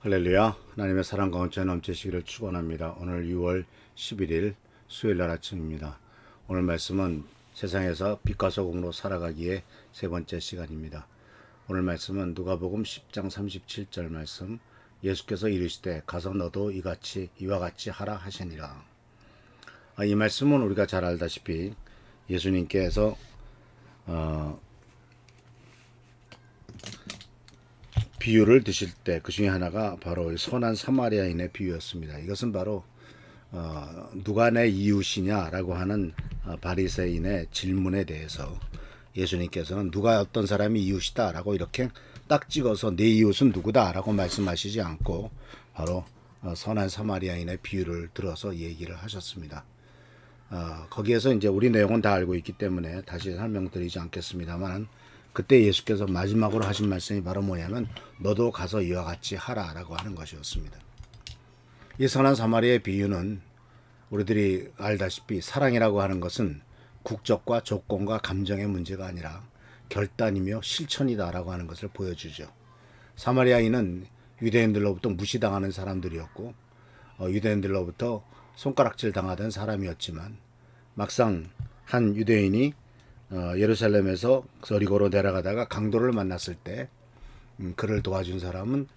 할렐루야. 하나님의 사랑과 온전히 넘치시기를 축원합니다. 오늘 6월 11일 수요일 날 아침입니다. 오늘 말씀은 세상에서 빛과 소금으로 살아가기에 세 번째 시간입니다. 오늘 말씀은 누가복음 10장 37절 말씀. 예수께서 이르시되 가서 너도 이와 같이 하라 하시니라. 이 말씀은 우리가 잘 알다시피 예수님께서 비유를 드실 때 그 중에 하나가 바로 선한 사마리아인의 비유였습니다. 이것은 바로 누가 내 이웃이냐라고 하는 바리새인의 질문에 대해서 예수님께서는 누가 어떤 사람이 이웃이다라고 이렇게 딱 찍어서 내 이웃은 누구다라고 말씀하시지 않고 바로 선한 사마리아인의 비유를 들어서 얘기를 하셨습니다. 거기에서 이제 우리 내용은 다 알고 있기 때문에 다시 설명드리지 않겠습니다만 그때 예수께서 마지막으로 하신 말씀이 바로 뭐냐면 너도 가서 이와 같이 하라라고 하는 것이었습니다. 이 선한 사마리아의 비유는 우리들이 알다시피 사랑이라고 하는 것은 국적과 조건과 감정의 문제가 아니라 결단이며 실천이다라고 하는 것을 보여주죠. 사마리아인은 유대인들로부터 무시당하는 사람들이었고 유대인들로부터 손가락질 당하던 사람이었지만 막상 한 유대인이 예루살렘에서 여리고로 내려가다가 강도를 만났을 때 그를 도와준 사람은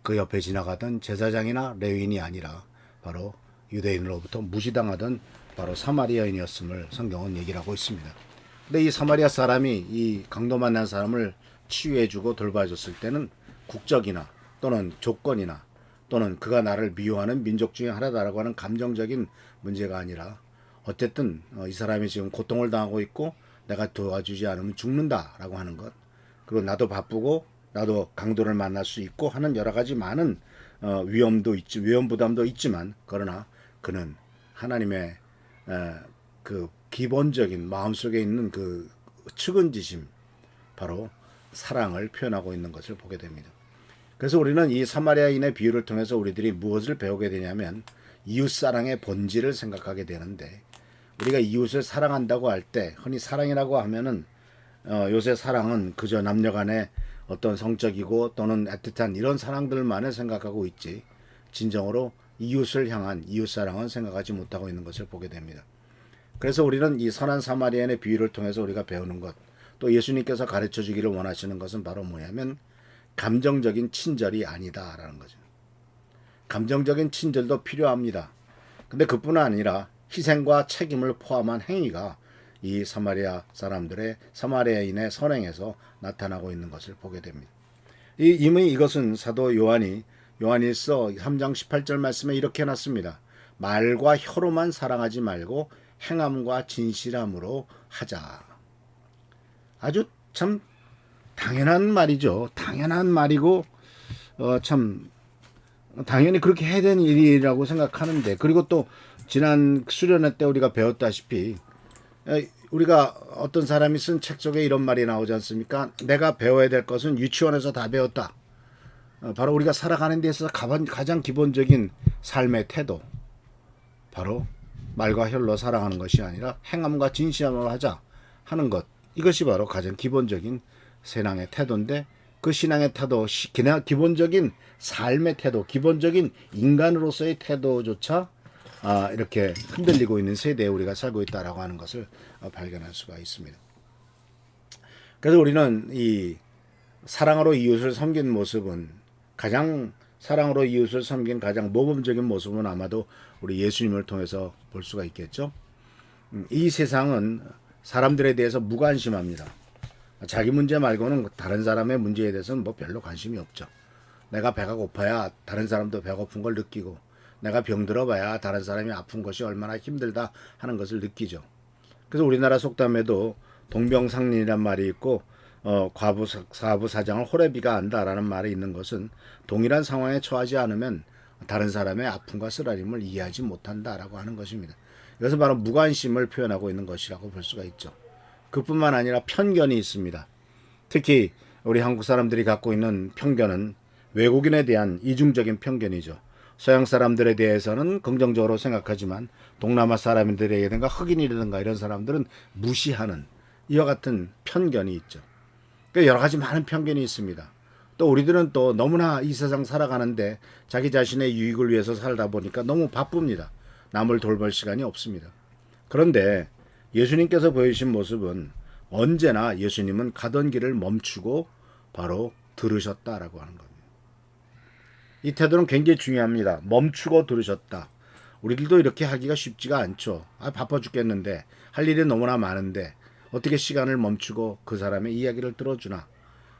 그 옆에 지나가던 제사장이나 레위인이 아니라 바로 유대인으로부터 무시당하던 바로 사마리아인이었음을 성경은 얘기를 하고 있습니다. 근데 이 사마리아 사람이 이 강도 만난 사람을 치유해주고 돌봐줬을 때는 국적이나 또는 조건이나 또는 그가 나를 미워하는 민족 중에 하나다라고 하는 감정적인 문제가 아니라 어쨌든 이 사람이 지금 고통을 당하고 있고 내가 도와주지 않으면 죽는다라고 하는 것, 그리고 나도 바쁘고 나도 강도를 만날 수 있고 하는 여러 가지 많은 위험 부담도 있지만 그러나 그는 하나님의 그 기본적인 마음속에 있는 그 측은지심, 바로 사랑을 표현하고 있는 것을 보게 됩니다. 그래서 우리는 이 사마리아인의 비유를 통해서 우리들이 무엇을 배우게 되냐면 이웃사랑의 본질을 생각하게 되는데, 우리가 이웃을 사랑한다고 할 때 흔히 사랑이라고 하면은 요새 사랑은 그저 남녀 간의 어떤 성적이고 또는 애틋한 이런 사랑들만을 생각하고 있지 진정으로 이웃을 향한 이웃사랑은 생각하지 못하고 있는 것을 보게 됩니다. 그래서 우리는 이 선한 사마리아인의 비유를 통해서 우리가 배우는 것, 또 예수님께서 가르쳐 주기를 원하시는 것은 바로 뭐냐면 감정적인 친절이 아니다라는 거죠. 감정적인 친절도 필요합니다. 근데 그뿐 아니라 희생과 책임을 포함한 행위가 이 사마리아인의 선행에서 나타나고 있는 것을 보게 됩니다. 이미 이것은 사도 요한일서 3장 18절 말씀에 이렇게 해놨습니다. 말과 혀로만 사랑하지 말고 행함과 진실함으로 하자. 아주 참 당연한 말이죠. 당연한 말이고 참 당연히 그렇게 해야 되는 일이라고 생각하는데, 그리고 또 지난 수련회 때 우리가 배웠다시피 우리가 어떤 사람이 쓴 책 속에 이런 말이 나오지 않습니까? 내가 배워야 될 것은 유치원에서 다 배웠다. 바로 우리가 살아가는 데 있어서 가장 기본적인 삶의 태도, 바로 말과 혈로 사랑하는 것이 아니라 행함과 진실함으로 하자 하는 것, 이것이 바로 가장 기본적인 신앙의 태도인데, 그 신앙의 태도, 기본적인 삶의 태도, 기본적인 인간으로서의 태도조차 이렇게 흔들리고 있는 세대에 우리가 살고 있다라고 하는 것을 발견할 수가 있습니다. 그래서 우리는 이 사랑으로 이웃을 섬긴 모습은 사랑으로 이웃을 섬긴 가장 모범적인 모습은 아마도 우리 예수님을 통해서 볼 수가 있겠죠. 이 세상은 사람들에 대해서 무관심합니다. 자기 문제 말고는 다른 사람의 문제에 대해서는 뭐 별로 관심이 없죠. 내가 배가 고파야 다른 사람도 배고픈 걸 느끼고, 내가 병들어 봐야 다른 사람이 아픈 것이 얼마나 힘들다 하는 것을 느끼죠. 그래서 우리나라 속담에도 동병상련이란 말이 있고 과부 사장을 호래비가 안다라는 말이 있는 것은 동일한 상황에 처하지 않으면 다른 사람의 아픔과 쓰라림을 이해하지 못한다라고 하는 것입니다. 이것은 바로 무관심을 표현하고 있는 것이라고 볼 수가 있죠. 그뿐만 아니라 편견이 있습니다. 특히 우리 한국 사람들이 갖고 있는 편견은 외국인에 대한 이중적인 편견이죠. 서양 사람들에 대해서는 긍정적으로 생각하지만 동남아 사람들에게든가 흑인이라든가 이런 사람들은 무시하는 이와 같은 편견이 있죠. 그러니까 여러 가지 많은 편견이 있습니다. 또 우리들은 또 너무나 이 세상 살아가는데 자기 자신의 유익을 위해서 살다 보니까 너무 바쁩니다. 남을 돌볼 시간이 없습니다. 그런데 예수님께서 보여주신 모습은 언제나 예수님은 가던 길을 멈추고 바로 들으셨다라고 하는 겁니다. 이 태도는 굉장히 중요합니다. 멈추고 들으셨다. 우리들도 이렇게 하기가 쉽지가 않죠. 바빠 죽겠는데 할 일이 너무나 많은데 어떻게 시간을 멈추고 그 사람의 이야기를 들어주나.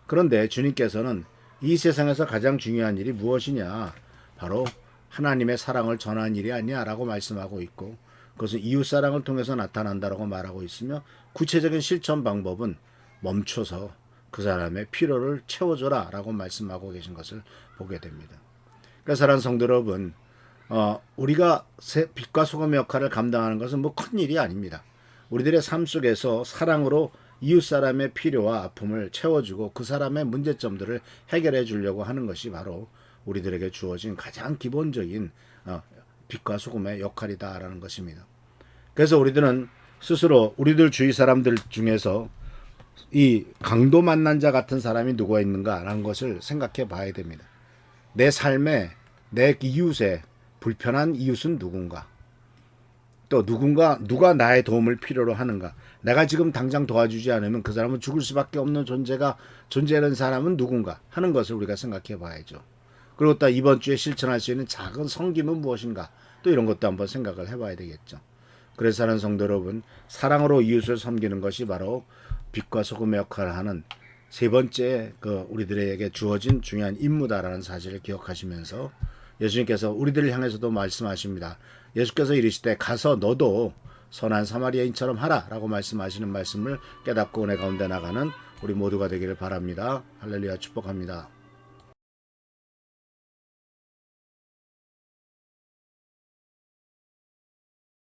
그런데 주님께서는 이 세상에서 가장 중요한 일이 무엇이냐. 바로 하나님의 사랑을 전하는 일이 아니냐라고 말씀하고 있고 그것은 이웃사랑을 통해서 나타난다라고 말하고 있으며 구체적인 실천 방법은 멈춰서 그 사람의 필요를 채워줘라 라고 말씀하고 계신 것을 보게 됩니다. 그러니까 사랑하는 성도 여러분, 우리가 빛과 소금의 역할을 감당하는 것은 뭐 큰 일이 아닙니다. 우리들의 삶 속에서 사랑으로 이웃 사람의 필요와 아픔을 채워주고 그 사람의 문제점들을 해결해 주려고 하는 것이 바로 우리들에게 주어진 가장 기본적인 빛과 소금의 역할이다라는 것입니다. 그래서 우리들은 스스로 우리들 주위 사람들 중에서 이 강도 만난 자 같은 사람이 누가 있는가라는 것을 생각해 봐야 됩니다. 내 삶에 내 이웃에 불편한 이웃은 누군가? 또 누가 나의 도움을 필요로 하는가? 내가 지금 당장 도와주지 않으면 그 사람은 죽을 수밖에 없는 존재하는 사람은 누군가 하는 것을 우리가 생각해 봐야죠. 그리고 또 이번 주에 실천할 수 있는 작은 섬김은 무엇인가? 또 이런 것도 한번 생각을 해봐야 되겠죠. 그래서 하는 성도 여러분, 사랑으로 이웃을 섬기는 것이 바로 빛과 소금의 역할을 하는 세 번째 우리들에게 주어진 중요한 임무다라는 사실을 기억하시면서 예수님께서 우리들을 향해서도 말씀하십니다. 예수께서 이르시되 가서 너도 선한 사마리아인처럼 하라라고 말씀하시는 말씀을 깨닫고 은혜 가운데 나가는 우리 모두가 되기를 바랍니다. 할렐루야, 축복합니다.